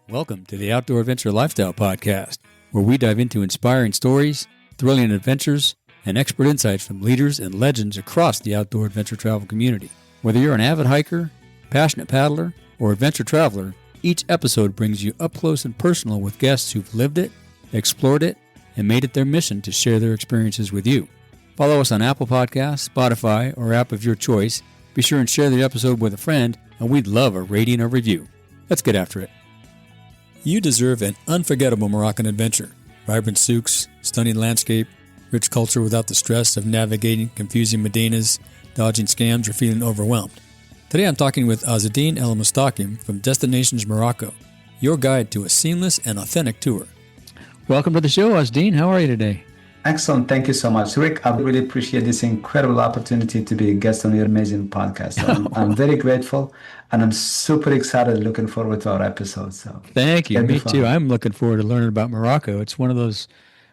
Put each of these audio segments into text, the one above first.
Welcome to the Outdoor Adventure Lifestyle Podcast, where we dive into inspiring stories, thrilling adventures, and expert insights from leaders and legends across the outdoor adventure travel community. Whether you're an avid hiker, passionate paddler, or adventure traveler, each episode brings you up close and personal with guests who've lived it, explored it, and made it their mission to share their experiences with you. Follow us on Apple Podcasts, Spotify, or app of your choice. Be sure and share the episode with a friend, and we'd love a rating or review. Let's get after it. You deserve an unforgettable Moroccan adventure. Vibrant souks, stunning landscape, rich culture without the stress of navigating confusing medinas, dodging scams, or feeling overwhelmed. Today I'm talking with Azzedine Elamustakim from Destinations Morocco, your guide to a seamless and authentic tour. Welcome to the show, Azzedine. How are you today? Excellent. Thank you so much, Rick. I really appreciate this incredible opportunity to be a guest on your amazing podcast. I'm very grateful, and I'm super excited, looking forward to our episode. So thank you. Me too. I'm looking forward to learning about Morocco. It's one of those,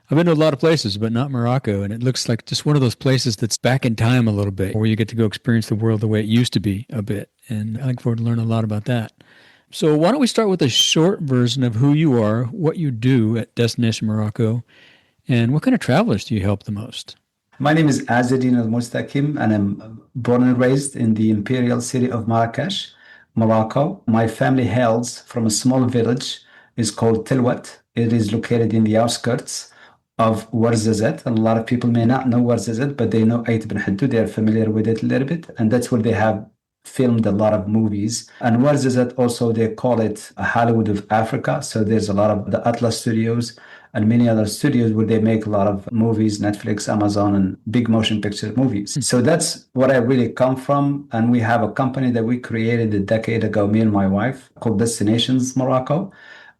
I've been to a lot of places, but not Morocco, and it looks like just one of those places that's back in time a little bit, where you get to go experience the world the way it used to be a bit, and I look forward to learning a lot about that. So why don't we start with a short version of who you are, what you do at Destination Morocco, and what kind of travelers do you help the most? My name is Azzedine Elamustakim, and I'm born and raised in the imperial city of Marrakesh, Morocco. My family hails from a small village. It's called Tilwat. It is located in the outskirts of Ouarzazate, and a lot of people may not know Ouarzazate, but they know Ait Ben Haddou. They are familiar with it a little bit, and that's where they have filmed a lot of movies. And Ouarzazate also, they call it a Hollywood of Africa. So there's a lot of the Atlas Studios and many other studios where they make a lot of movies, Netflix, Amazon, and big motion picture movies. So that's what I really come from. And we have a company that we created a decade ago, me and my wife, called Destinations Morocco.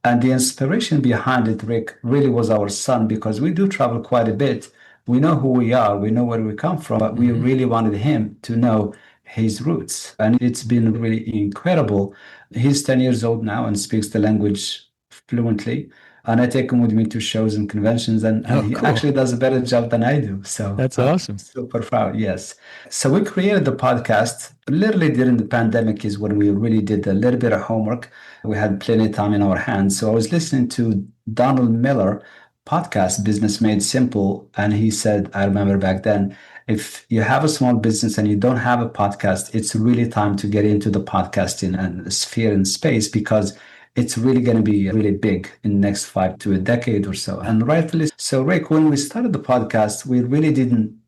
And the inspiration behind it, Rick, really was our son, because we do travel quite a bit. We know who we are, we know where we come from, but we really wanted him to know his roots. And it's been really incredible. He's 10 years old now and speaks the language fluently. And I take him with me to shows and conventions, and he actually does a better job than I do. So that's awesome. Super proud, yes. So we created the podcast literally during the pandemic is when we really did a little bit of homework. We had plenty of time in our hands. So I was listening to Donald Miller podcast, Business Made Simple. And he said, I remember back then, if you have a small business and you don't have a podcast, it's really time to get into the podcasting and sphere and space, because it's really going to be really big in the next 5 to a decade or so. And rightfully so, Rick, when we started the podcast, we really didn't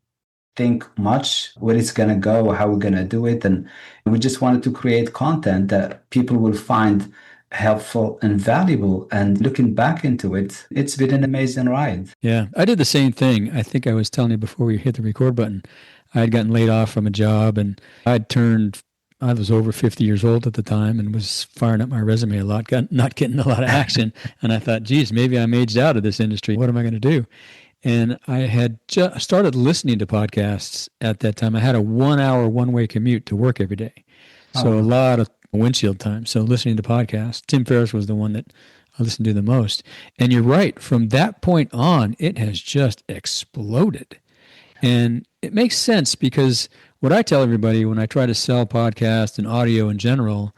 think much where it's going to go or how we're going to do it. And we just wanted to create content that people will find helpful and valuable. And looking back into it, it's been an amazing ride. Yeah, I did the same thing. I think I was telling you before we hit the record button, I had gotten laid off from a job, and I was over 50 years old at the time and was firing up my resume a lot, not getting a lot of action. And I thought, geez, maybe I'm aged out of this industry. What am I going to do? And I had just started listening to podcasts at that time. I had a 1-hour one-way commute to work every day. So a lot of windshield time. So listening to podcasts, Tim Ferriss was the one that I listened to the most. And you're right. From that point on, it has just exploded. And it makes sense, because what I tell everybody when I try to sell podcasts and audio in general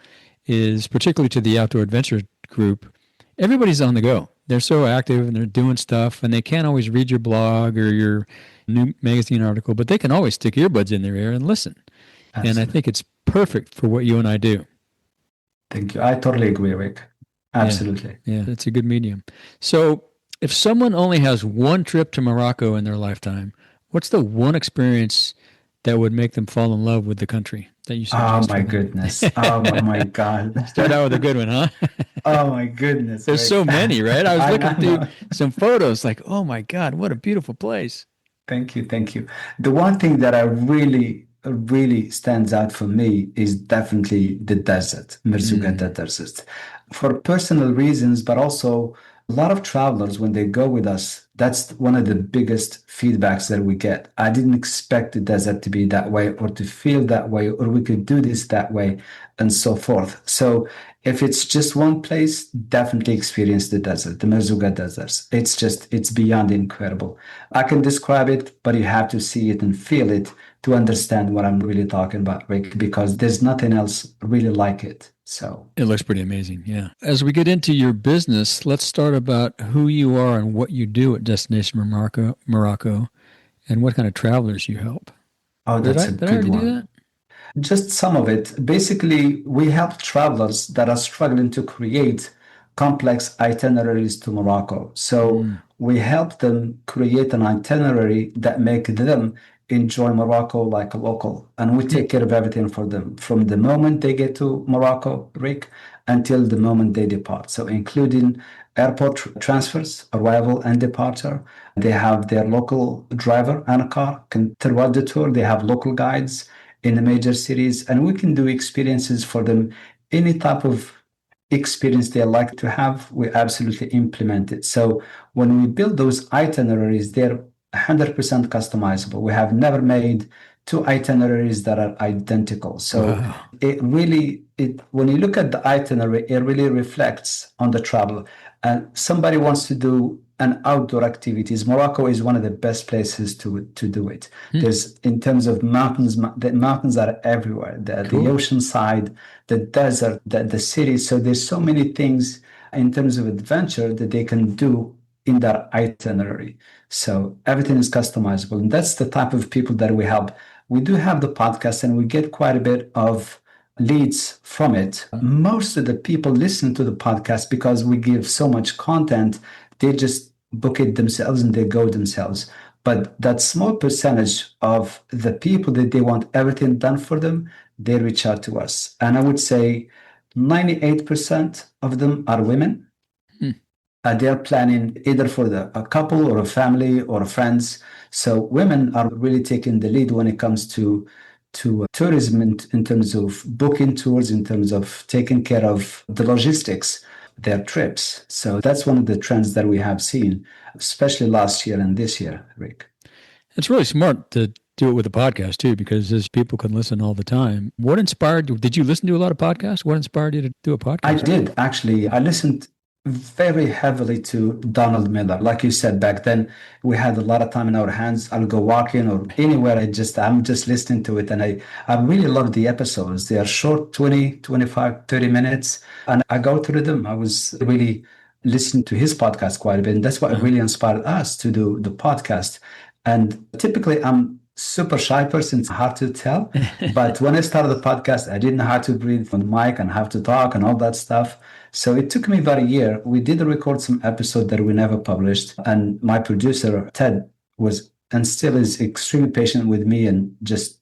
is, particularly to the outdoor adventure group, everybody's on the go. They're so active and they're doing stuff, and they can't always read your blog or your new magazine article, but they can always stick earbuds in their ear and listen. Absolutely. And I think it's perfect for what you and I do. Thank you. I totally agree, Rick. Absolutely. Yeah, it's a good medium. So if someone only has one trip to Morocco in their lifetime, what's the one experience that would make them fall in love with the country that you suggest? Oh, my goodness. Oh, my God. Start out with a good one, huh? Oh, my goodness. There's so many, right? I was looking through some photos like, oh, my God, what a beautiful place. Thank you. Thank you. The one thing that I really stands out for me is definitely the desert, Merzouga Desert. For personal reasons, but also a lot of travelers, when they go with us, that's one of the biggest feedbacks that we get. I didn't expect the desert to be that way, or to feel that way, or we could do this that way, and so forth. So if it's just one place, definitely experience the desert, the Merzouga deserts. It's beyond incredible. I can describe it, but you have to see it and feel it to understand what I'm really talking about, Rick, because there's nothing else really like it. So It looks pretty amazing. Yeah. As we get into your business, let's start about who you are and what you do at Destination Morocco, and what kind of travelers you help. oh, Did that's I a did I good already do one. that? Just some of it. Basically, we help travelers that are struggling to create complex itineraries to Morocco. So Mm. we help them create an itinerary that make them enjoy Morocco like a local. And we Hmm. take care of everything for them from the moment they get to Morocco, Rick, until the moment they depart. So including airport transfers, arrival and departure. They have their local driver and a car can throughout the tour. They have local guides in the major cities, and we can do experiences for them. Any type of experience they like to have, we absolutely implement it. So when we build those itineraries, they're 100% customizable. We have never made two itineraries that are identical. So Wow. it really, when you look at the itinerary, it really reflects on the travel. And somebody wants to do an outdoor activities. Morocco is one of the best places to do it. Hmm. There's in terms of mountains, the mountains are everywhere. The Cool. ocean side, the desert, the city. So there's so many things in terms of adventure that they can do in that itinerary. So everything is customizable, and that's the type of people that we help. We do have the podcast, and we get quite a bit of leads from it. Most of the people listen to the podcast because we give so much content. They just book it themselves and they go themselves. But that small percentage of the people that they want everything done for them, they reach out to us. And I would say 98% of them are women. Hmm. They're planning either for a couple or a family or friends. So women are really taking the lead when it comes to tourism in terms of booking tours, in terms of taking care of the logistics, their trips. So that's one of the trends that we have seen, especially last year and this year, Rick. It's really smart to do it with a podcast too, because as people can listen all the time. What inspired you? Did you listen to a lot of podcasts? What inspired you to do a I podcast? did actually. I listened very heavily to Donald Miller. Like you said back then, we had a lot of time in our hands. I'll go walking or anywhere. I'm just listening to it. And I really love the episodes. They are short, 20, 25, 30 minutes. And I go through them. I was really listening to his podcast quite a bit. And that's what Uh-huh. really inspired us to do the podcast. And typically I'm super shy person. It's hard to tell. But when I started the podcast, I didn't know how to breathe on the mic and how to talk and all that stuff. So it took me about a year. We did record some episode that we never published. And my producer, Ted, was and still is extremely patient with me and just,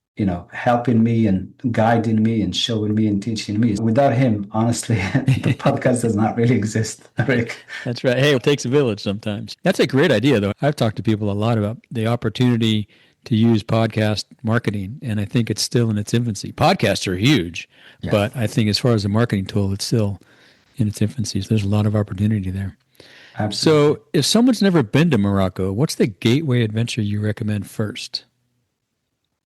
helping me and guiding me and showing me and teaching me. Without him, honestly, the podcast does not really exist, Rick. That's right. Hey, it takes a village sometimes. That's a great idea, though. I've talked to people a lot about the opportunity to use podcast marketing, and I think it's still in its infancy. Podcasts are huge, Yeah, but I think as far as a marketing tool, it's still in its infancy. So there's a lot of opportunity there. absolutely. So if someone's never been to Morocco, what's the gateway adventure you recommend first?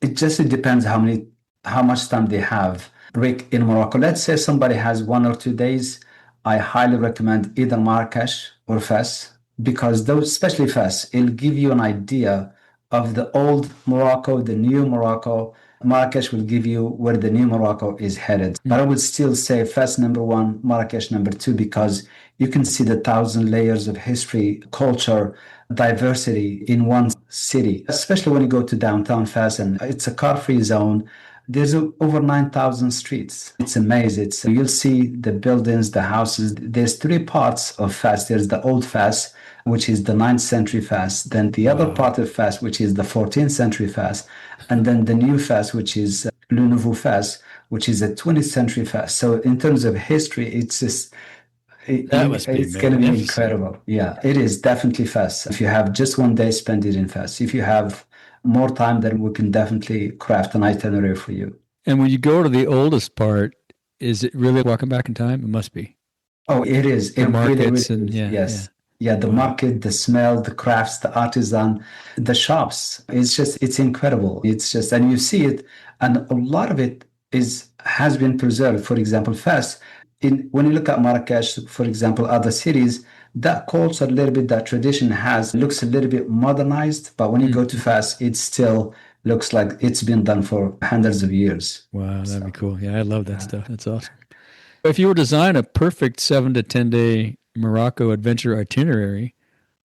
It depends how much time they have. Rick, in Morocco, let's say somebody has 1 or 2 days. I highly recommend either Marrakesh or Fes because those, especially Fes, it'll give you an idea of the old Morocco, the new Morocco. Marrakesh will give you where the new Morocco is headed. But Mm. I would still say Fes number one, Marrakesh number two, because you can see the thousand layers of history, culture, diversity in one city, especially when you go to downtown Fes and it's a car-free zone. There's over 9,000 streets. It's amazing. You'll see the buildings, the houses. There's three parts of Fes. There's the old Fes, which is the 9th century Fes. Then the other Wow. part of Fes, which is the 14th century Fes. And then the new Fes, which is Le Nouveau Fes, which is a 20th century Fes. So in terms of history, it's just That must be it's going to be magnificent. incredible. Yeah, it is definitely fast. If you have just one day, spend it in fast. If you have more time, then we can definitely craft an itinerary for you. And when you go to the oldest part, is it really walking back in time? It must be. Oh, it is. The It really, really markets and is. yeah, yeah. Yes. Yeah, the Wow. market, the smell, the crafts, the artisan, the shops. It's incredible. It's just, and you see it, and a lot of it has been preserved. For example, Fes, when you look at Marrakesh, for example, other cities, that culture, a little bit, that tradition looks a little bit modernized, but when you go to Mhm. Fes, it still looks like it's been done for hundreds of years. Wow, that'd be So, cool. Yeah, I love that yeah. stuff. That's awesome. If you were to design a perfect 7 to 10 day Morocco adventure itinerary,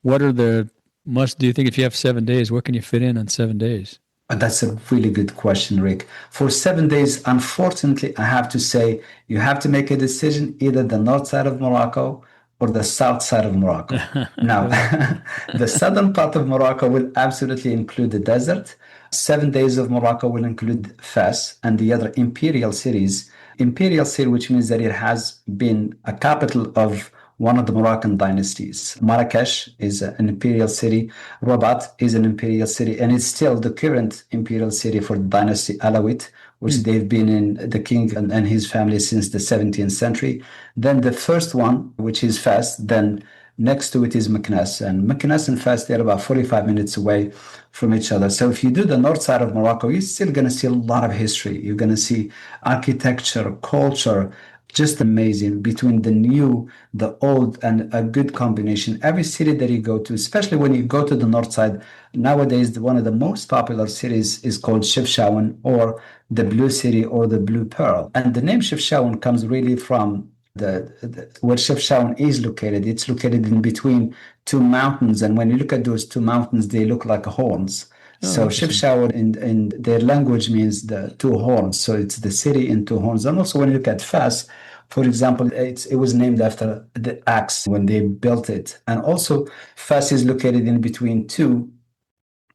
what are the must do you think if you have 7 days, what can you fit in on 7 days? That's a really good question, Rick. For 7 days, unfortunately, I have to say you have to make a decision either the north side of Morocco or the south side of Morocco. Now, Really? the southern part of Morocco will absolutely include the desert. 7 days of Morocco will include Fes and the other imperial cities. Imperial city, which means that it has been a capital of one of the Moroccan dynasties. Marrakesh is an imperial city. Rabat is an imperial city, and it's still the current imperial city for the dynasty Alawite, which Hmm. they've been in the king and his family since the 17th century. Then the first one, which is Fes, then next to it is Meknes. And Meknes and Fes, they're about 45 minutes away from each other. So if you do the north side of Morocco, you're still going to see a lot of history. You're going to see architecture, culture, just amazing between the new, the old, and a good combination. Every city that you go to, especially when you go to the north side, nowadays one of the most popular cities is called Chefchaouen, or the Blue City, or the Blue Pearl. And the name Chefchaouen comes really from where Chefchaouen is located. It's located in between two mountains, and when you look at those two mountains, they look like horns. Oh, So interesting. Chefchaouen in their language means the two horns. So it's the city in two horns. And also when you look at Fas, for example, it was named after the axe when they built it. And also, Fas is located in between two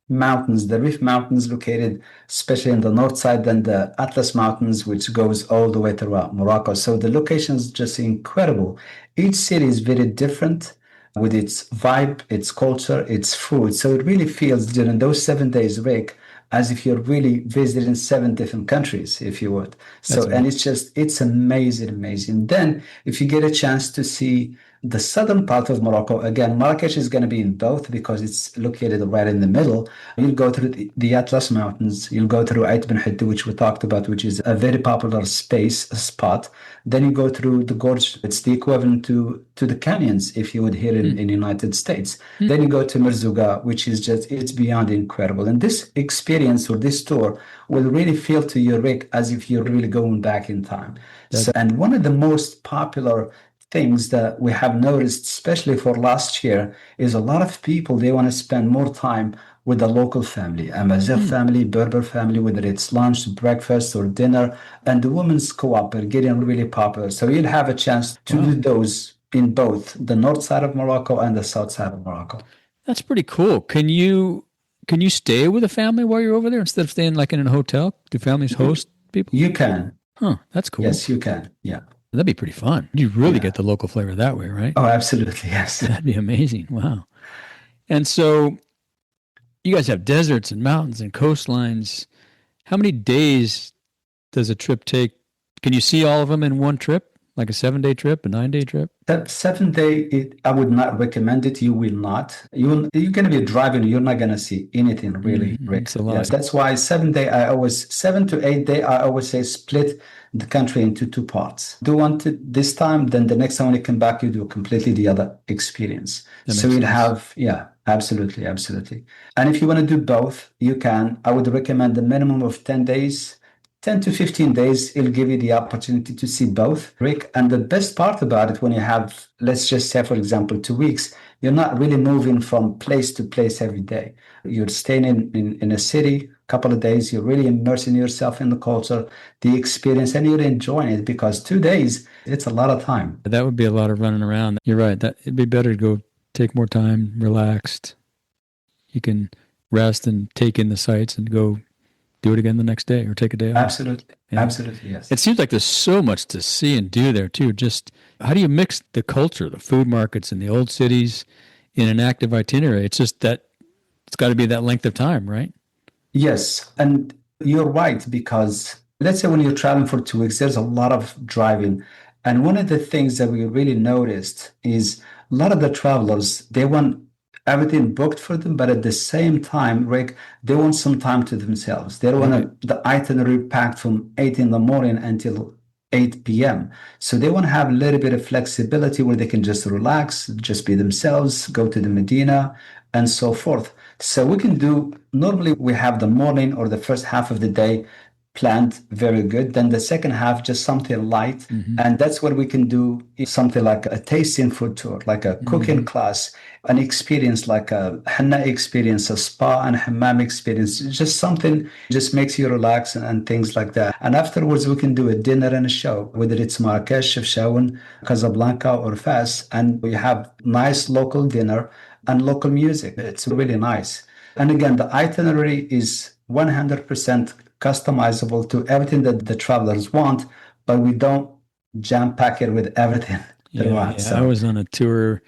mountains, the Rif Mountains located especially in the north side, then the Atlas Mountains, which goes all the way throughout Morocco. So the location is just incredible. Each city is very different with its vibe, its culture, its food. So it really feels during those 7 days, Rick, as if you're really visiting seven different countries, if you would. That's So, and amazing. it's amazing, amazing. Then, if you get a chance to see the southern part of Morocco, again, Marrakesh is going to be in both because it's located right in the middle. You'll go through the Atlas Mountains, you'll go through Ait Ben Hiddi, which we talked about, which is a very popular space spot. Then you go through the gorge. It's the equivalent to the canyons, if you would hear Hmm. in the United States. Hmm. Then you go to Merzouga, which is just, it's beyond incredible. And this experience or this tour will really feel to you, Rick, as if you're really going back in time. That So, and one of the most popular things that we have noticed, especially for last year, is a lot of people, they want to spend more time with the local family, Amazigh hmm. family, Berber family, whether it's lunch, breakfast, or dinner. And the women's co-op are getting really popular. So you'll have a chance to do Wow. those in both the north side of Morocco and the south side of Morocco. That's pretty cool. Can you stay with a family while you're over there instead of staying like in a hotel? Do families You, host people? you can. Huh, that's cool. Yes, you can. Yeah. That'd be pretty fun. You really get Yeah. the local flavor that way, right? Oh, absolutely. Yes. That'd be amazing. Wow. And so you guys have deserts and mountains and coastlines. How many days does a trip take? Can you see all of them in one trip? Like a 7 day trip, a 9 day trip? That 7 day, I would not recommend it. You will not. You're going to be driving. You're not going to see anything really, Rick. It's a Yes, lot. that's why 7 day. 7 to 8 day. I always say split the country into two parts. Do one to this time, then the next time when you come back, you do completely the other experience. That So makes you'll sense. have, yeah, absolutely, absolutely. And if you want to do both, you can. I would recommend a minimum of 10 days. 10 to 15 days, it'll give you the opportunity to see both, Rick. And the best part about it, when you have, let's just say, for example, 2 weeks, you're not really moving from place to place every day. You're staying in a city, a couple of days, you're really immersing yourself in the culture, the experience, and you're enjoying it because 2 days, it's a lot of time. That would be a lot of running around. You're right. That it'd be better to go take more time, relaxed. You can rest and take in the sights and go do it again the next day or take a day off. Absolutely. Yeah. Absolutely, yes. It seems like there's so much to see and do there too. Just how do you mix the culture, the food markets and the old cities in an active itinerary? It's just that it's got to be that length of time, right? Yes, and you're right because let's say when you're traveling for 2 weeks, there's a lot of driving. And one of the things that we really noticed is a lot of the travelers, they want everything booked for them, but at the same time, Rick, they want some time to themselves. They don't Right. want the itinerary packed from 8 in the morning until 8 p.m. So they want to have a little bit of flexibility where they can just relax, just be themselves, go to the Medina, and so forth. So we can do, normally we have the morning or the first half of the day planned very good. Then the second half, just something light. Hmm. And that's what we can do something like a tasting food tour, like a cooking Hmm. class, an experience like a henna experience, a spa and hammam experience, just something just makes you relax and things like that. And afterwards, we can do a dinner and a show, whether it's Marrakesh, Chefchaouen, Casablanca, or Fas. And we have nice local dinner and local music. It's really nice. And again, the itinerary is 100% customizable to everything that the travelers want, but we don't jam pack it with everything they Yeah, want. yeah. I So was on a tour.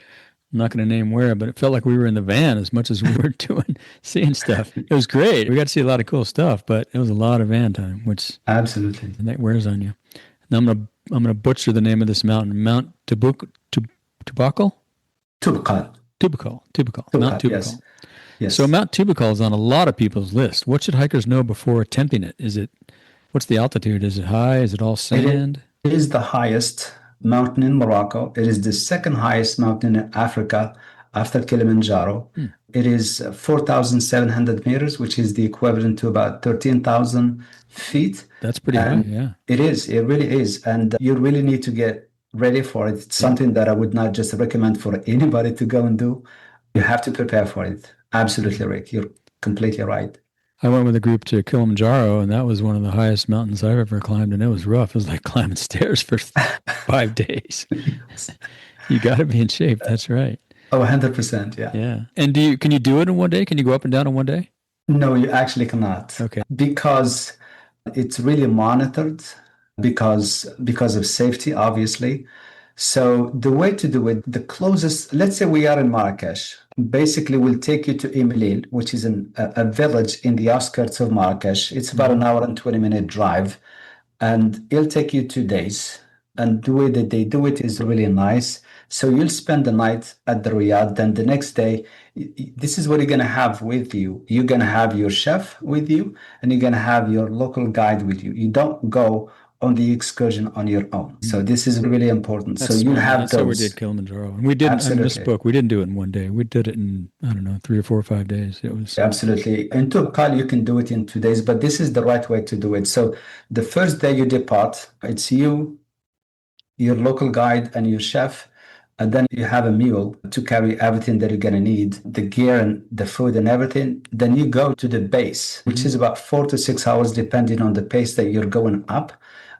I'm not going to name where, but it felt like we were in the van as much as we were doing seeing stuff. It was great. We got to see a lot of cool stuff, but it was a lot of van time, which absolutely. and that wears on you. Now I'm gonna butcher the name of this mountain. Mount Tubakal? Tubqal. Tubakal. Mount Tubqal, yes. Tubakal. So Yes. Mount Tubakal is on a lot of people's list. What should hikers know before attempting it? What's the altitude? Is it high? Is it all It sand? is the highest mountain in Morocco. It is the second highest mountain in Africa after Kilimanjaro. Hmm, It is 4,700 meters, which is the equivalent to about 13,000 feet. that's pretty high. And Yeah. it really is. And you really need to get ready for it. It's Yeah. something that I would not just recommend for anybody to go and do. You have to prepare for it. Absolutely, Rick. You're completely right. I went with a group to Kilimanjaro, and that was one of the highest mountains I've ever climbed, and it was rough. It was like climbing stairs for 5 days. You got to be in shape. That's right. Oh, 100%. Yeah. Yeah. And can you do it in one day? Can you go up and down in one day? No, you actually cannot Okay. because it's really monitored because of safety, obviously. So the way to do it, the closest, let's say we are in Marrakesh, basically we'll take you to Imlil, which is a village in the outskirts of Marrakesh. It's about an Mhm. hour and 20-minute drive, and it'll take you 2 days. And the way that they do it is really nice. So you'll spend the night at the Riyadh. Then the next day, this is what you're going to have with you. You're going to have your chef with you, and you're going to have your local guide with you. You don't go on the excursion on your own. So Mhm. this is really important. So That's you'll smart. have That's how we did those. Kilimanjaro. And we didn't, I Absolutely. misspoke. We didn't do it in one day. We did it in, I don't know, 3 or 4 or 5 days. It was, Absolutely. In Turkal, you can do it in 2 days, but this is the right way to do it. So the first day you depart, it's you, your local guide, and your chef. And then you have a mule to carry everything that you're going to need, the gear and the food and everything. Then you go to the base, which Mhm. is about 4 to 6 hours, depending on the pace that you're going up.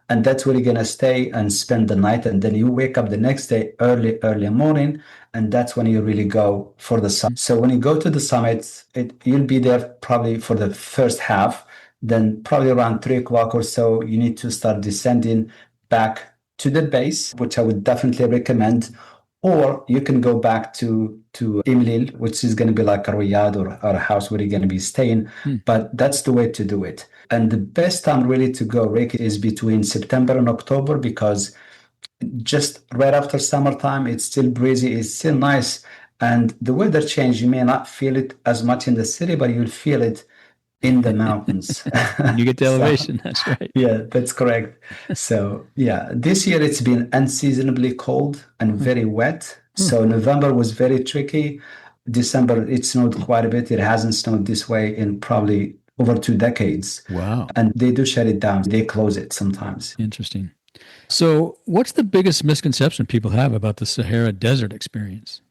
And that's where you're going to stay and spend the night. And then you wake up the next day early morning. And that's when you really go for the summit. So when you go to the summit, you'll be there probably for the first half. Then probably around 3 o'clock or so, you need to start descending back to the base, which I would definitely recommend. Or you can go back to Imlil, which is going to be like a Riyadh or a house where you're going to be staying. Hmm. But that's the way to do it. And the best time really to go, Rick, is between September and October because just right after summertime, it's still breezy, it's still nice. And the weather change, you may not feel it as much in the city, but you'll feel it in the mountains. When you get to So elevation, that's right. yeah, that's correct. So, yeah, this year it's been unseasonably cold and Hmm. very wet. Hmm. So, November was very tricky. December, it snowed quite a bit. It hasn't snowed this way in probably over 2 decades. Wow. And they do shut it down, they close it sometimes. Interesting. So, what's the biggest misconception people have about the Sahara Desert experience?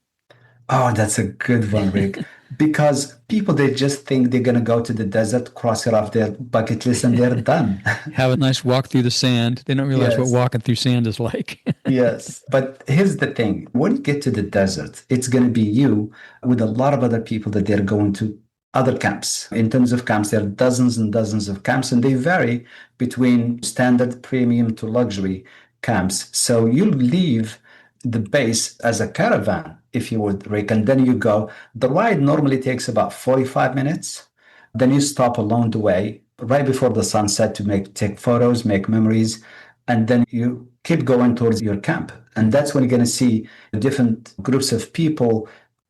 Oh, that's a good one, Rick. Because people, they just think they're going to go to the desert, cross it off their bucket list, and they're done. Have a nice walk through the sand. They don't realize what Yes. walking through sand is like. Yes, but here's the thing. When you get to the desert, it's going to be you with a lot of other people that they're going to other camps. In terms of camps, there are dozens and dozens of camps, and they vary between standard, premium to luxury camps. So you leave the base as a caravan, if you would, Rick, and then you go. The ride normally takes about 45 minutes. Then you stop along the way right before the sunset to take photos, make memories, and then you keep going towards your camp. And that's when you're going to see different groups of people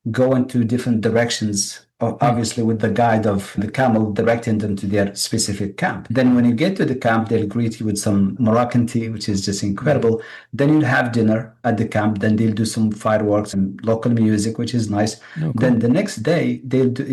go into different directions, Hmm. obviously with the guide of the camel directing them to their specific camp. Then when you get to the camp, they'll greet you with some Moroccan tea, which is just Mhm. incredible. Then you'll have dinner at the camp. Then they'll do some fireworks and local music, which is nice. Oh, Then cool. the next day,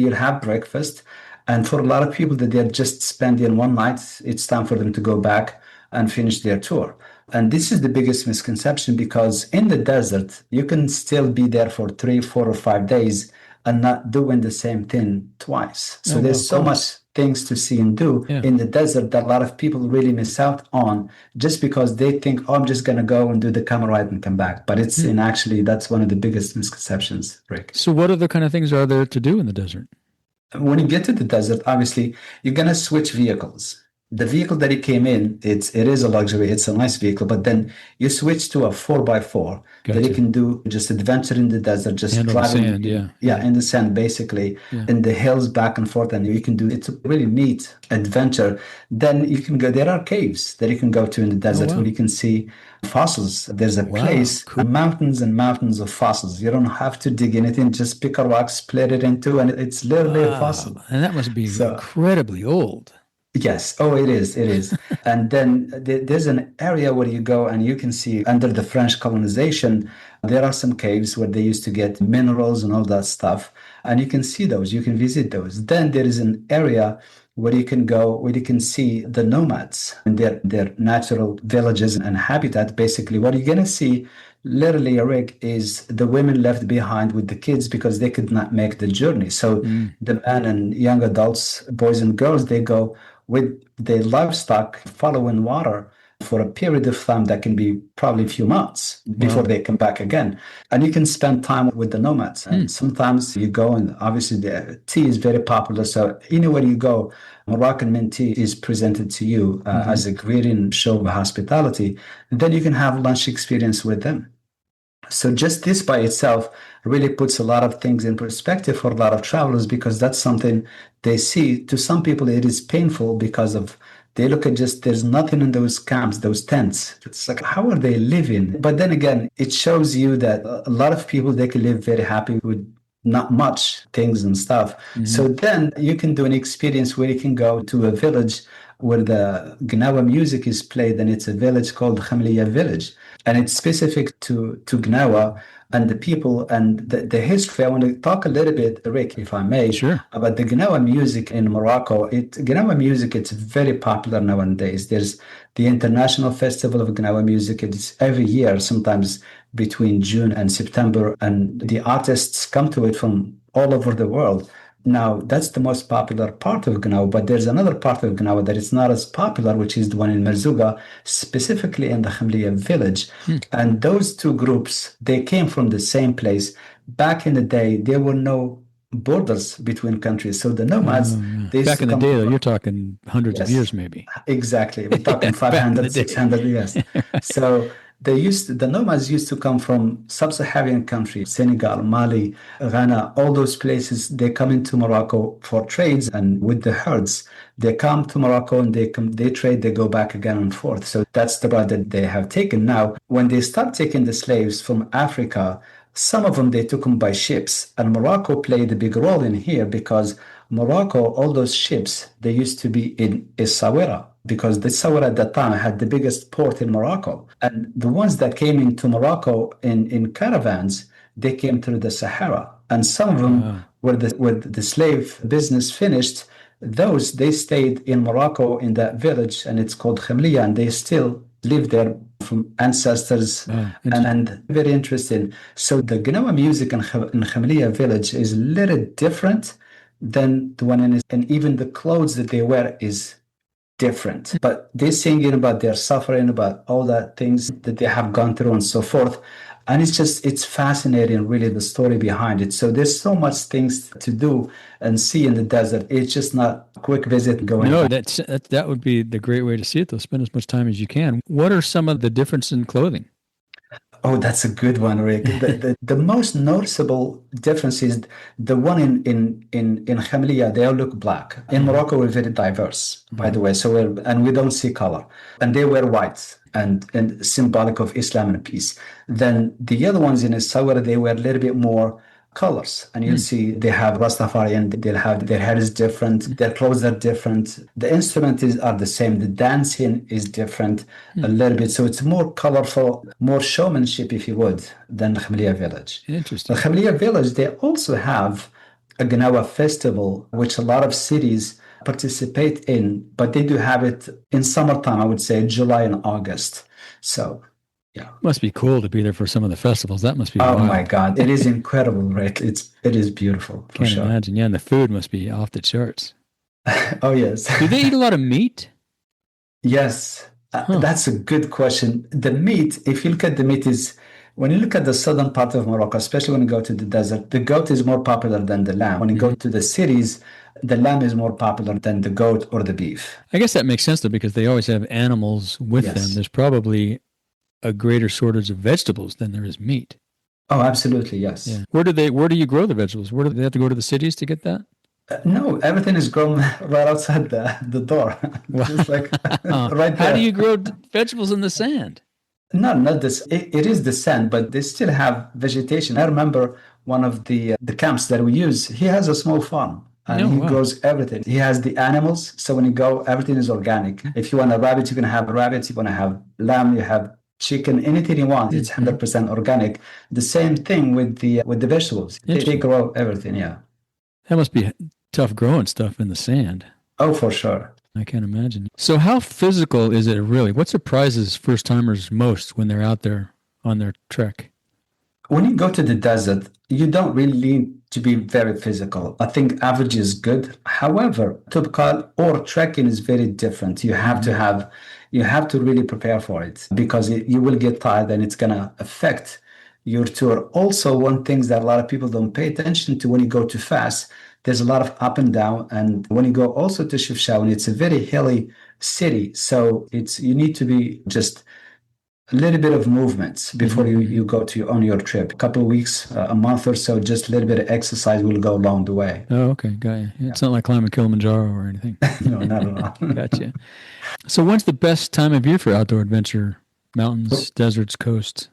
you'll have breakfast. And for a lot of people that they're just spending one night, it's time for them to go back and finish their tour. And this is the biggest misconception, because in the desert, you can still be there for 3, 4, or 5 days and not doing the same thing twice. So there's so much things to see and do in the desert that a lot of people really miss out on, just because they think, oh, I'm just going to go and do the camel ride and come back. But it's in actually, that's one of the biggest misconceptions, Rick. So what other kind of things are there to do in the desert? When you get to the desert, obviously, you're going to switch vehicles. The vehicle that he came in, it is a luxury. It's a nice vehicle, but then you switch to a 4x4 that you can do just adventure in the desert, just driving sand, in the sand, basically, in the hills back and forth, and you can do it's a really neat adventure. Then you can go. There are caves that you can go to in the desert where you can see fossils. There's a place, mountains and mountains of fossils. You don't have to dig anything; just pick a rock, split it in two, and it's literally a fossil. And that must be incredibly old. Yes. Oh, it is. It is. And then there's an area where you go and you can see under the French colonization, there are some caves where they used to get minerals and all that stuff. And you can see those, you can visit those. Then there is an area where you can go, where you can see the nomads and their natural villages and habitat. Basically, what you're going to see, literally, Rick, is the women left behind with the kids because they could not make the journey. So the men and young adults, boys and girls, they go with their livestock following water for a period of time that can be probably a few months before they come back again. And you can spend time with the nomads. And sometimes you go, and obviously the tea is very popular. So anywhere you go, Moroccan mint tea is presented to you as a greeting, show of hospitality. And then you can have lunch experience with them. So just this by itself really puts a lot of things in perspective for a lot of travelers, because that's something they see. To some people, it is painful because of they look at just there's nothing in those camps, those tents. It's like, how are they living? But then again, it shows you that a lot of people, they can live very happy with not much things and stuff. So then you can do an experience where you can go to a village where the Gnawa music is played, and it's a village called Khamliya village. And it's specific to Gnawa and the people and the history. I want to talk a little bit, Rick, if I may, about the Gnawa music in Morocco. Gnawa music, it's very popular nowadays. There's the International Festival of Gnawa Music. It's every year, sometimes between June and September, and the artists come to it from all over the world. Now, that's the most popular part of Gnawa, but there's another part of Gnawa that is not as popular, which is the one in Merzouga, specifically in the Khamliya village. And those two groups, they came from the same place. Back in the day, there were no borders between countries. So the nomads, they back in the day, you're talking hundreds of years, maybe. Exactly. We're talking 500, 600 years. Right. So the nomads used to come from sub-Saharan countries, Senegal, Mali, Ghana, all those places. They come into Morocco for trades, and with the herds, they come to Morocco and they trade, they go back again and forth. So that's the route that they have taken. Now, when they start taking the slaves from Africa, some of them, they took them by ships, and Morocco played a big role in here, because Morocco, all those ships, they used to be in Essaouira, because the Essaouira at that time had the biggest port in Morocco. And the ones that came into Morocco in caravans, they came through the Sahara. And some of them, where the slave business finished, they stayed in Morocco in that village, and it's called Khamliya, and they still live there from ancestors. And very interesting. So the Gnawa music in Khamliya village is a little different than the one and even the clothes that they wear is different. But they're singing about their suffering, about all the things that they have gone through and so forth. And it's fascinating, really, the story behind it. So there's so much things to do and see in the desert. It's just not a quick visit going. No, that would be the great way to see it, though. Spend as much time as you can. What are some of the difference in clothing? Oh, that's a good one, Rick. The most noticeable difference is the one in Khamliya, they all look black. In Morocco, we're very diverse, by the way. So we don't see color. And they wear white and symbolic of Islam and peace. Then the other ones in Essaouira, they wear a little bit more colors, and you'll see they have Rastafarian, they'll have their hair is different, their clothes are different, the instruments are the same, the dancing is different a little bit, so it's more colorful, more showmanship, if you would, than the Khamliya village. Interesting. The Khamliya village, they also have a Gnawa festival, which a lot of cities participate in, but they do have it in summertime, I would say July and August. So, yeah. Must be cool to be there for some of the festivals. That must be Oh my wild. God, it is incredible, right? It is beautiful for Can't sure. imagine. Yeah, and the food must be off the charts. Oh yes. Do they eat a lot of meat? Yes, Huh. that's a good question. The meat, if you look at the meat, is when you look at the southern part of Morocco, especially when you go to the desert, the goat is more popular than the lamb. When you go Hmm. to the cities, the lamb is more popular than the goat or the beef. I guess that makes sense though, because they always have animals with them. Yes. There's probably a greater shortage of vegetables than there is meat. Oh, absolutely. Yes. Yeah. Where do you grow the vegetables? Where do they have to go to the cities to get that? No, everything is grown right outside the door, Wow. just like right How do there. you grow vegetables in the sand? No, not this. It is the sand, but they still have vegetation. I remember one of the camps that we use. He has a small farm and No, he wow. grows everything. He has the animals, so when you go, everything is organic. If you want a rabbit, you can have rabbits. You want to have lamb, you have chicken, anything you want. It's Hmm. 100% organic. The same thing with the vegetables. They Interesting. grow everything. Yeah. That must be tough growing stuff in the sand. Oh, for sure. I can't imagine. So how physical is it really? What surprises first timers most when they're out there on their trek? When you go to the desert, you don't really need to be very physical. I think average is good. However, Tubkal or trekking is very different. Hmm. You have to really prepare for it because you will get tired and it's gonna affect your tour. Also, one thing that a lot of people don't pay attention to when you go too fast, there's a lot of up and down. And when you go also to Chefchaouen, it's a very hilly city. So it's you need to be just a little bit of movements before Hmm. you go to on your trip. A couple of weeks, a month or so, just a little bit of exercise will go along the way. Oh, okay. Got you. Yeah. It's not like climbing Kilimanjaro or anything. No, not at all. Gotcha. So when's the best time of year for outdoor adventure? Mountains, deserts, coasts?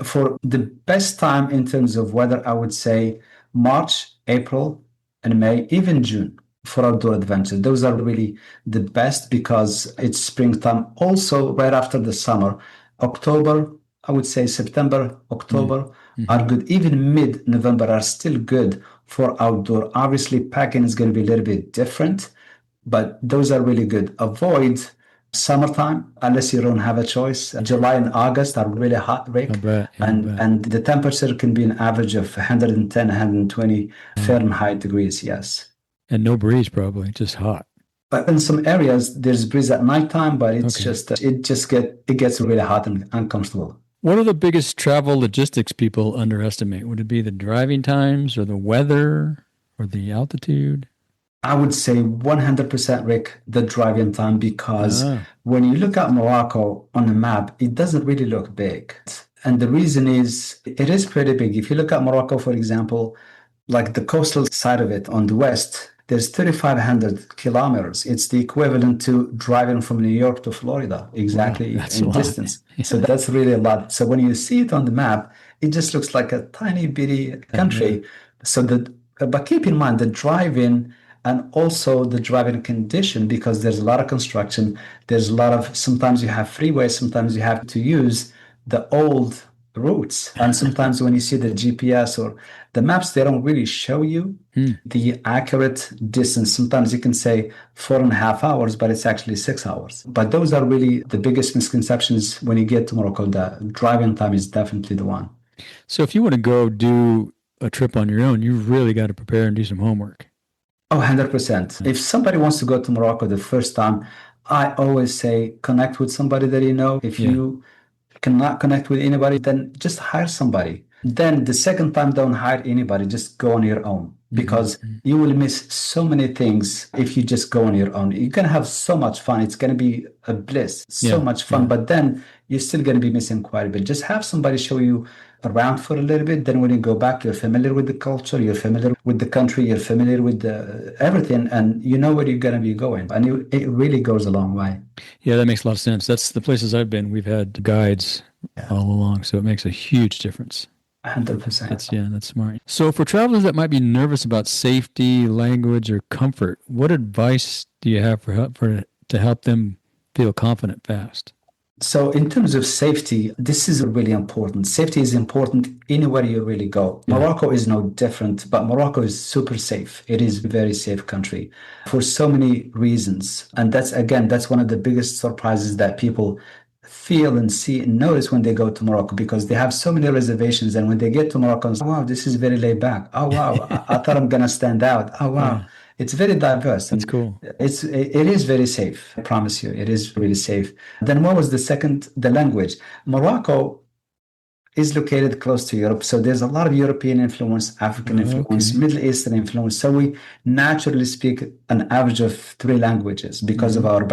For the best time in terms of weather, I would say March, April, and May, even June for outdoor adventure. Those are really the best because it's springtime. Also, right after the summer, October, I would say September, Mm. October Hmm. are good. Even mid-November are still good for outdoor. Obviously, packing is going to be a little bit different, but those are really good. Avoid summertime unless you don't have a choice. July and August are really hot, I Rick, bet. Yeah, I bet. and the temperature can be an average of 110, 120 Wow. Fahrenheit degrees. Yes. And no breeze probably, just hot. But in some areas there's breeze at nighttime, but it's Okay. just it gets really hot and uncomfortable. What are the biggest travel logistics people underestimate? Would it be the driving times or the weather or the altitude? I would say 100% Rick, the driving time, because Ah, when you look at Morocco on the map, it doesn't really look big. And the reason is it is pretty big. If you look at Morocco, for example, like the coastal side of it on the west, there's 3,500 kilometers. It's the equivalent to driving from New York to Florida, wow, exactly that's a in lot. distance. So Yeah, that's really a lot. So when you see it on the map, it just looks like a tiny bitty yeah. country. So but keep in mind the driving and also the driving condition because there's a lot of construction. There's a lot of sometimes you have freeways, sometimes you have to use the old routes. And sometimes when you see the GPS or the maps, they don't really show you Hmm. the accurate distance. Sometimes you can say 4.5 hours, but it's actually 6 hours. But those are really the biggest misconceptions when you get to Morocco. The driving time is definitely the one. So if you want to go do a trip on your own, you really got to prepare and do some homework. Oh, 100%. Yeah. If somebody wants to go to Morocco the first time, I always say connect with somebody that you know. If Yeah. you cannot connect with anybody, then just hire somebody. Then the second time, don't hire anybody, just go on your own because Hmm. you will miss so many things if you just go on your own. You're going to have so much fun. It's going to be a bliss, so Yeah. much fun, Yeah. but then you're still going to be missing quite a bit. Just have somebody show you around for a little bit. Then when you go back, you're familiar with the culture, you're familiar with the country, you're familiar with everything, and you know where you're going to be going. And it really goes a long way. Yeah, that makes a lot of sense. That's the places I've been. We've had guides Yeah, all along, so it makes a huge difference. 100%. That's smart. So for travelers that might be nervous about safety, language, or comfort, what advice do you have for to help them feel confident fast? So in terms of safety, this is really important. Safety is important anywhere you really go. Yeah. Morocco is no different, but Morocco is super safe. It is a very safe country for so many reasons. And that's, again, that's one of the biggest surprises that people feel and see and notice when they go to Morocco, because they have so many reservations. And when they get to Morocco, oh, wow, this is very laid back. Oh, wow, I thought I'm going to stand out. Oh, wow. Yeah. It's very diverse That's and cool. it is very safe. I promise you, it is really safe. Then what was the second? The language. Morocco is located close to Europe, so there's a lot of European influence, African influence, Okay. Middle Eastern influence. So we naturally speak an average of three languages because of Hmm. our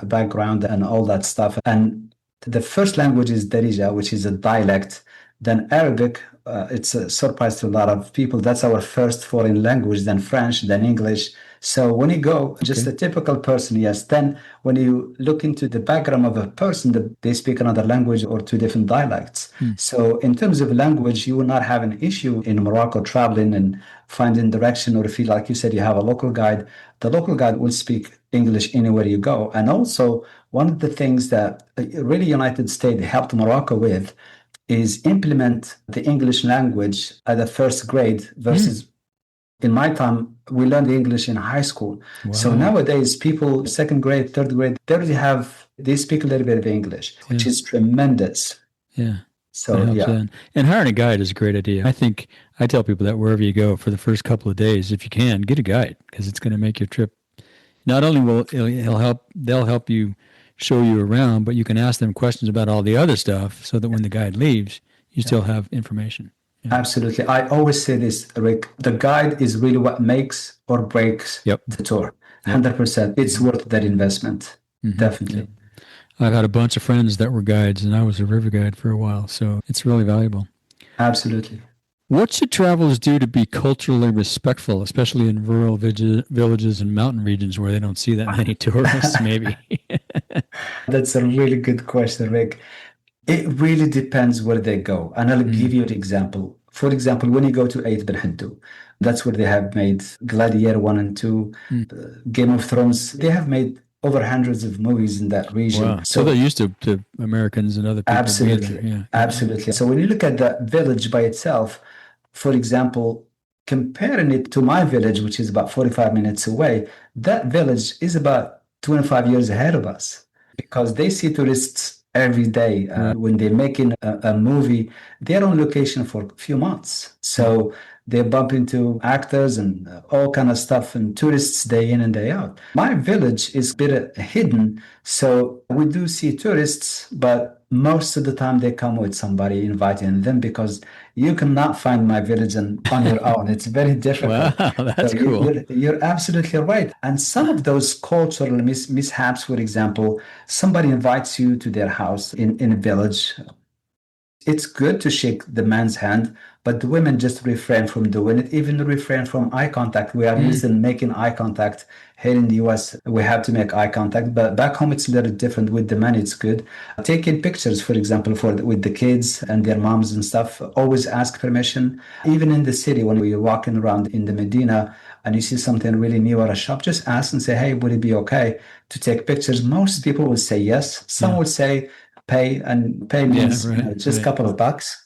background and all that stuff. And the first language is Darija, which is a dialect. Then Arabic, it's a surprise to a lot of people. That's our first foreign language, then French, then English. So when you go, just Okay. a typical person, yes. Then when you look into the background of a person, they speak another language or two different dialects. Hmm. So in terms of language, you will not have an issue in Morocco traveling and finding direction, or if you, like you said, you have a local guide, the local guide will speak English anywhere you go. And also, one of the things that really United States helped Morocco with is implement the English language at the first grade Hmm. versus in my time, we learned English in high school. So Wow. nowadays, people, second grade, third grade, they speak a little bit of English, which Yeah. is tremendous. Yeah. That So helps yeah, then. And hiring a guide is a great idea. I think I tell people that wherever you go for the first couple of days, if you can, get a guide because it's going to make your trip. Not only will he'll help, they'll help you show you around, but you can ask them questions about all the other stuff so that when the guide leaves, you yeah, still have information. Yeah. absolutely. I always say this, Rick, the guide is really what makes or breaks Yep. the tour. Yep. 100%. It's Hmm. worth that investment. Yep. Definitely. I've had a bunch of friends that were guides, and I was a river guide for a while, so it's really valuable. Absolutely. What should travelers do to be culturally respectful, especially in rural villages and mountain regions where they don't see that many tourists, maybe? That's a really good question, Rick. It really depends where they go. And I'll give Mm, you an example. For example, when you go to Eid Ben Hindu, that's where they have made Gladiator 1 and 2, mm. Game of Thrones. They have made over hundreds of movies in that region. Wow. So they're So used to Americans and other people being there. absolutely, Yeah, yeah. absolutely. So when you look at the village by itself, for example, comparing it to my village, which is about 45 minutes away, that village is about 25 years ahead of us because they see tourists every day. Right. When they're making a movie, they're on location for a few months. Mm. So they bump into actors and all kind of stuff and tourists day in and day out. My village is a bit hidden, so we do see tourists, but most of the time they come with somebody inviting them because you cannot find my village on your own. It's very Wow, difficult. So that's cool. you're absolutely right. And some of those cultural mishaps, for example, somebody invites you to their house in a village. It's good to shake the man's hand, but the women just refrain from doing it, even refrain from eye contact. We are used Mm, to making eye contact. Here in the US, we have to make eye contact, but back home it's a little different. With the men, it's good. Taking pictures, for example, with the kids and their moms and stuff, always ask permission. Even in the city, when you're walking around in the Medina and you see something really new at a shop, just ask and say, hey, would it be okay to take pictures? Most people will say yes. Some yeah. will say, pay, and pay Yeah, means right, just a right. couple of bucks.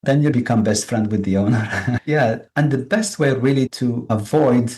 Then you become best friend with the owner. Yeah, and the best way really to avoid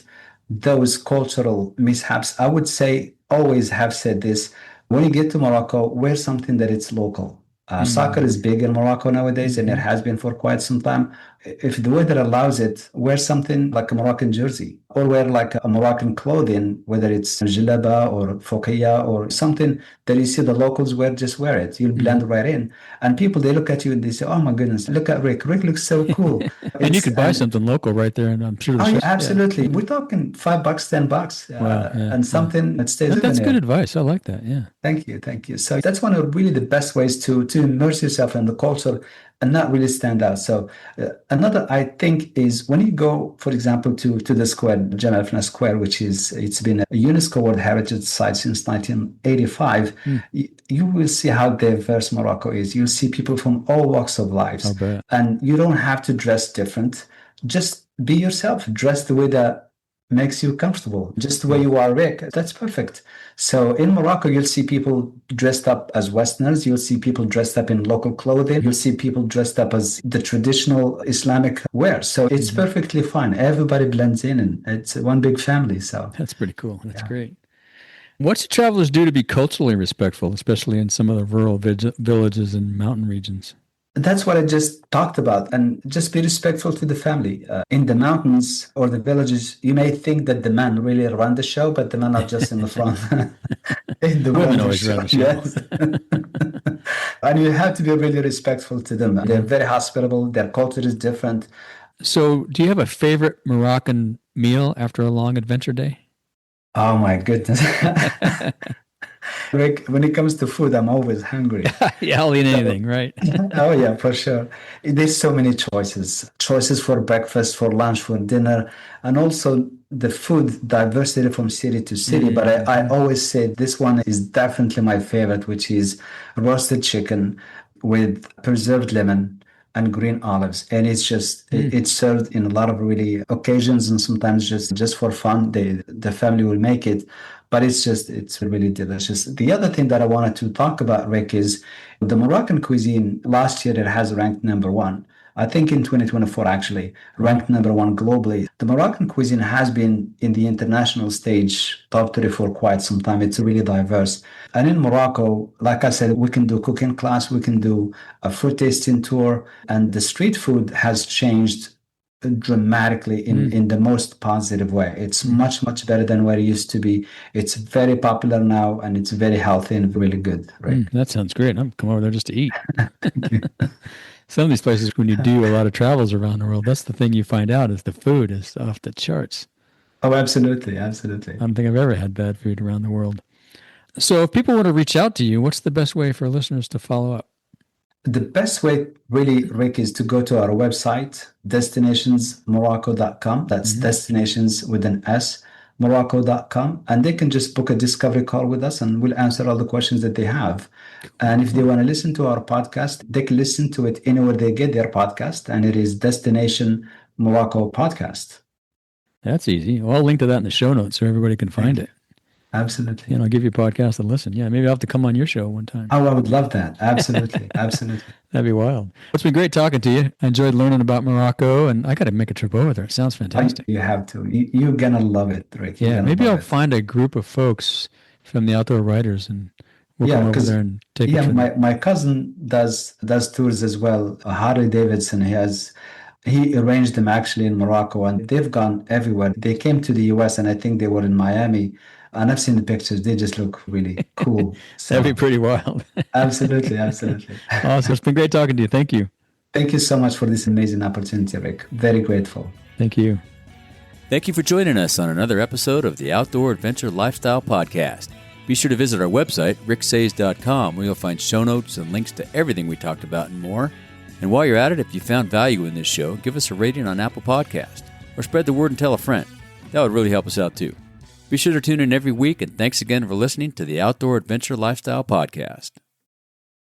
those cultural mishaps, I would say, always have said this: when you get to Morocco, wear something that it's local. Soccer is Mm, big in Morocco nowadays, and it hmm. has been for quite some time. If the weather allows it, wear something like a Moroccan jersey or wear like a Moroccan clothing, whether it's jalaba or fokia or something that you see the locals wear, just wear it. You'll Mm. blend right in. And people, they look at you and they say, oh my goodness, look at Rick. Rick looks so cool. And you It's, could buy and something local right there, and I'm sure the oh, yeah, shop. Yeah, absolutely. yeah. We're talking $5, $10, Wow. Yeah, and yeah. something that stays That's good souvenir. advice. I like that. Yeah. Thank you, thank you. So that's one of really the best ways to immerse yourself in the culture and not really stand out. So another I think is when you go, for example, to the square, Jamal Fna Square, which is it's been a UNESCO World Heritage Site since 1985. Mm, You will see how diverse Morocco is. You'll see people from all walks of I'll lives, bet. and you don't have to dress different. Just be yourself. Dress the way that makes you comfortable, just the way you are, Rick. That's perfect. So in Morocco, you'll see people dressed up as Westerners. You'll see people dressed up in local clothing. You'll see people dressed up as the traditional Islamic wear. So it's perfectly fine. Everybody blends in, and it's one big family. So That's pretty cool. That's great. What should travelers do to be culturally respectful, especially in some of the rural villages and mountain regions? that's what I just talked about. And just be respectful to the family. In the mountains or the villages, you may think that the men really run the show, but the men are just in the front. The Women always run the show. Yes. And you have to be really respectful to them. They're very hospitable. Their culture is different. So, do you have a favorite Moroccan meal after a long adventure day? Oh my goodness. Rick, when it comes to food, I'm always hungry. Yeah, I'll eat anything, right? Oh yeah, for sure. There's so many choices. Choices for breakfast, for lunch, for dinner, and also the food diversity from city to city. But I always say this one is definitely my favorite, which is roasted chicken with preserved lemon and green olives. And it's just it's served in a lot of really occasions, and sometimes just for fun. The family will make it. But it's really delicious. The other thing that I wanted to talk about, Rick, is the Moroccan cuisine. Last year, it has ranked number one. I think in 2024, actually, ranked number one globally. The Moroccan cuisine has been in the international stage, top 3 for quite some time. It's really diverse. And in Morocco, like I said, we can do cooking class, we can do a food tasting tour, and the street food has changed dramatically in the most positive way. It's much better than where it used to be. It's very popular now, and it's very healthy and really good. Right? That sounds great. I'm come over there just to eat. Some of these places, when you do a lot of travels around the world, that's the thing you find out is the food is off the charts. Oh, absolutely. I don't think I've ever had bad food around the world. So if people want to reach out to you, what's the best way for listeners to follow up? The best way, really, Rick, is to go to our website, destinationsmorocco.com. That's destinations with an S, morocco.com. And they can just book a discovery call with us, and we'll answer all the questions that they have. And if they want to listen to our podcast, they can listen to it anywhere they get their podcast. And it is Destination Morocco Podcast. That's easy. Well, I'll link to that in the show notes so everybody can find it. Absolutely. And I'll give you a podcast to listen. Yeah, maybe I'll have to come on your show one time. Oh, I would love that. Absolutely. Absolutely. That'd be wild. It's been great talking to you. I enjoyed learning about Morocco, and I got to make a trip over there. It sounds fantastic. You have to. You're going to love it, Rick. Yeah, maybe I'll find a group of folks from the Outdoor Writers, and we'll come over there and take a trip. My cousin does tours as well. Harley Davidson, he arranged them actually in Morocco, and they've gone everywhere. They came to the US, and I think they were in Miami. And I've seen the pictures. They just look really cool. So, that'd be pretty wild. Absolutely. Awesome. It's been great talking to you. Thank you. Thank you so much for this amazing opportunity, Rick. Very grateful. Thank you. Thank you for joining us on another episode of the Outdoor Adventure Lifestyle Podcast. Be sure to visit our website, ricksays.com, where you'll find show notes and links to everything we talked about and more. And while you're at it, if you found value in this show, give us a rating on Apple Podcast or spread the word and tell a friend. That would really help us out too. Be sure to tune in every week, and thanks again for listening to the Outdoor Adventure Lifestyle Podcast.